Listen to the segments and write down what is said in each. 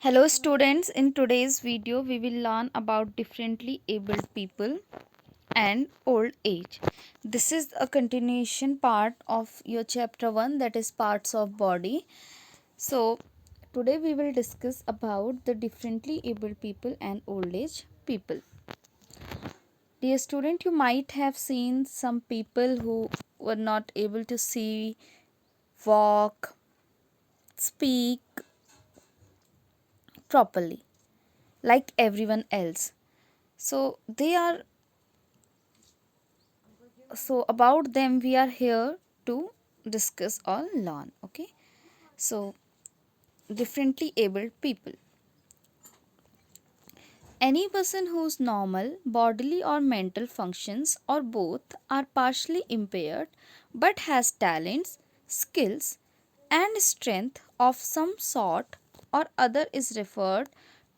Hello students, in today's video we will learn about differently abled people and old age. This is a continuation part of your chapter 1, that is parts of body. So today we will discuss about the differently abled people and old age people. Dear student, you might have seen some people who were not able to see, walk, speak properly like everyone else. So about them we are here to discuss or learn. Okay, so differently abled people, any person whose normal bodily or mental functions or both are partially impaired but has talents, skills and strength of some sort or other is referred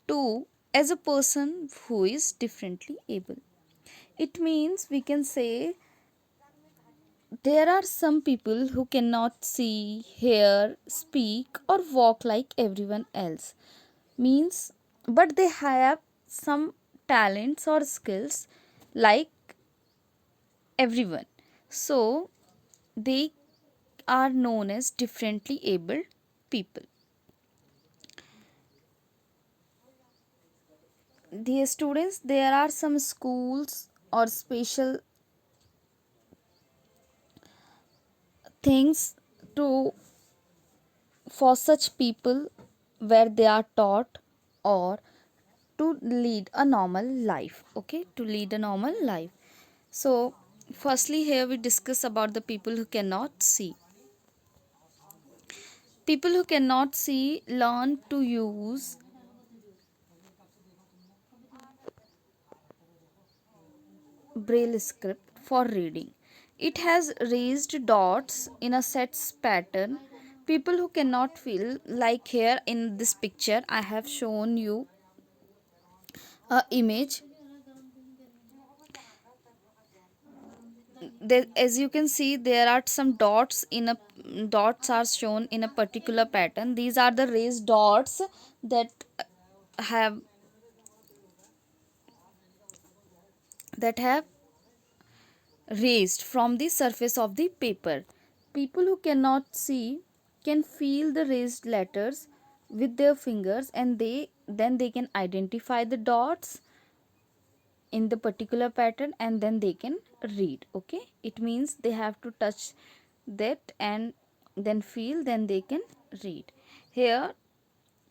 to as a person who is differently able. It means we can say there are some people who cannot see, hear, speak, or walk like everyone else. Means, but they have some talents or skills like everyone. So, they are known as differently abled people. Dear students, there are some schools or special things to for such people where they are taught or to lead a normal life. Okay, to lead a normal life. So firstly here we discuss about the people who cannot see. People who cannot see learn to use Braille script for reading. It has raised dots in a set pattern. People who cannot feel, like here in this picture I have shown you a image. There, as you can see, there are some dots in a dots are shown in a particular pattern. These are the raised dots that have have raised from the surface of the paper. People who cannot see can feel the raised letters with their fingers, and they can identify the dots in the particular pattern, and then they can read. Okay, it means they have to touch that and then feel, then they can read. Here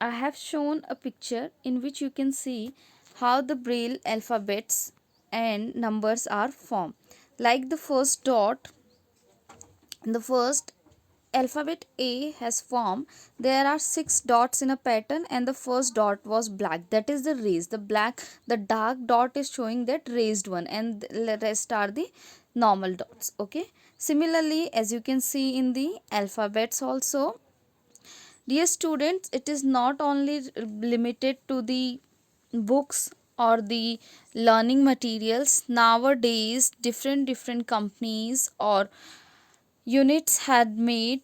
I have shown a picture in which you can see how the Braille alphabets and numbers are formed. Like the first dot, the first alphabet A has formed. There are 6 dots in a pattern, and the first dot was black. That is the raised. The dark dot is showing that raised one, and the rest are the normal dots. Okay. Similarly, as you can see in the alphabets also, dear students, it is not only limited to the books or the learning materials. Nowadays, different companies or units had made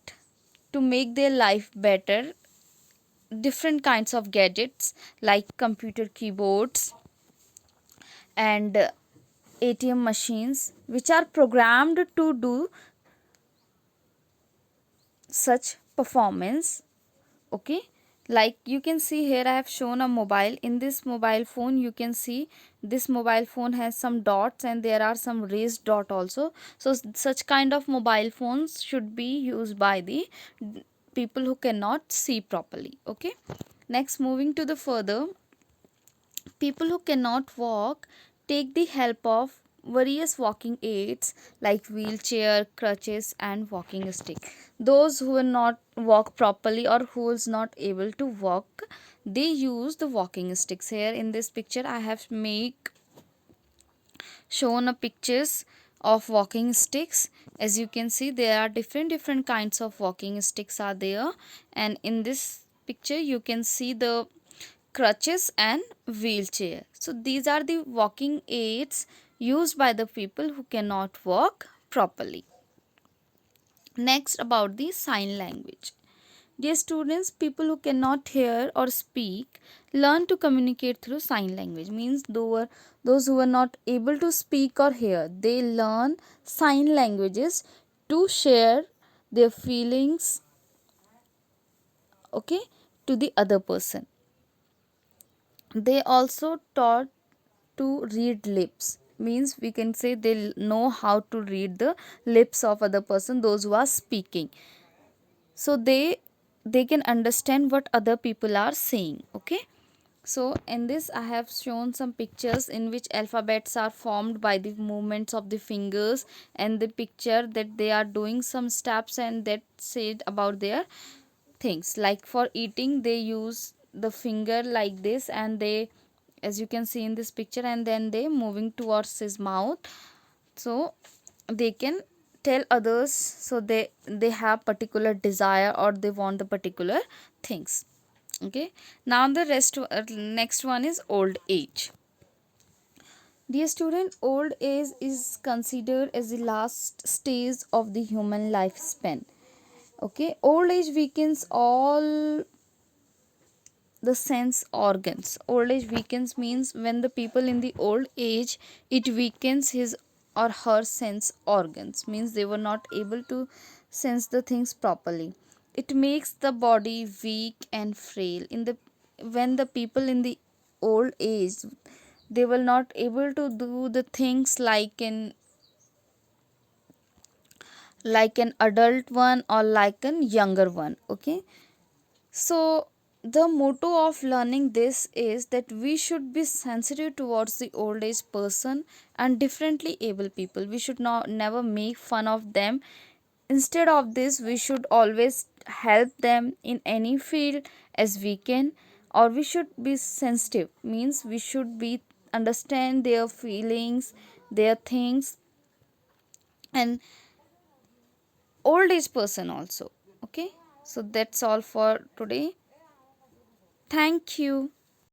to make their life better different kinds of gadgets like computer keyboards and ATM machines, which are programmed to do such performance. Okay, like you can see here I have shown a mobile. In this mobile phone you can see this mobile phone has some dots, and there are some raised dot also. So such kind of mobile phones should be used by the people who cannot see properly. Okay, next, moving to the further, people who cannot walk take the help of various walking aids like wheelchair, crutches and walking stick. Those who will not walk properly or who is not able to walk, they use the walking sticks. Here in this picture I have shown a pictures of walking sticks. As you can see, there are different kinds of walking sticks are there, and in this picture you can see the crutches and wheelchair. So these are the walking aids used by the people who cannot walk properly. Next, about the sign language. Dear students, people who cannot hear or speak learn to communicate through sign language. Means those who are not able to speak or hear, they learn sign languages to share their feelings, okay, to the other person. They also taught to read lips. Means we can say they know how to read the lips of other person, those who are speaking, so they can understand what other people are saying. Okay, so in this I have shown some pictures in which alphabets are formed by the movements of the fingers, and the picture that they are doing some steps and that said about their things. Like for eating they use the finger like this, and they, as you can see in this picture, and then they moving towards his mouth, so they can tell others, so they have particular desire or they want the particular things. Okay, now the next one is old age. Dear student, old age is considered as the last stage of the human lifespan. Okay, old age weakens all the sense organs. Old age weakens means when the people in the old age, it weakens his or her sense organs, means they were not able to sense the things properly. It makes the body weak and frail. In the when the people in the old age, they will not able to do the things like an adult one or like an younger one. Okay, so, the motto of learning this is that we should be sensitive towards the old age person and differently able people. We should not never make fun of them. Instead of this, we should always help them in any field as we can, or we should be sensitive. Means we should be understand their feelings, their things, and old age person also. Okay, so that's all for today. Thank you.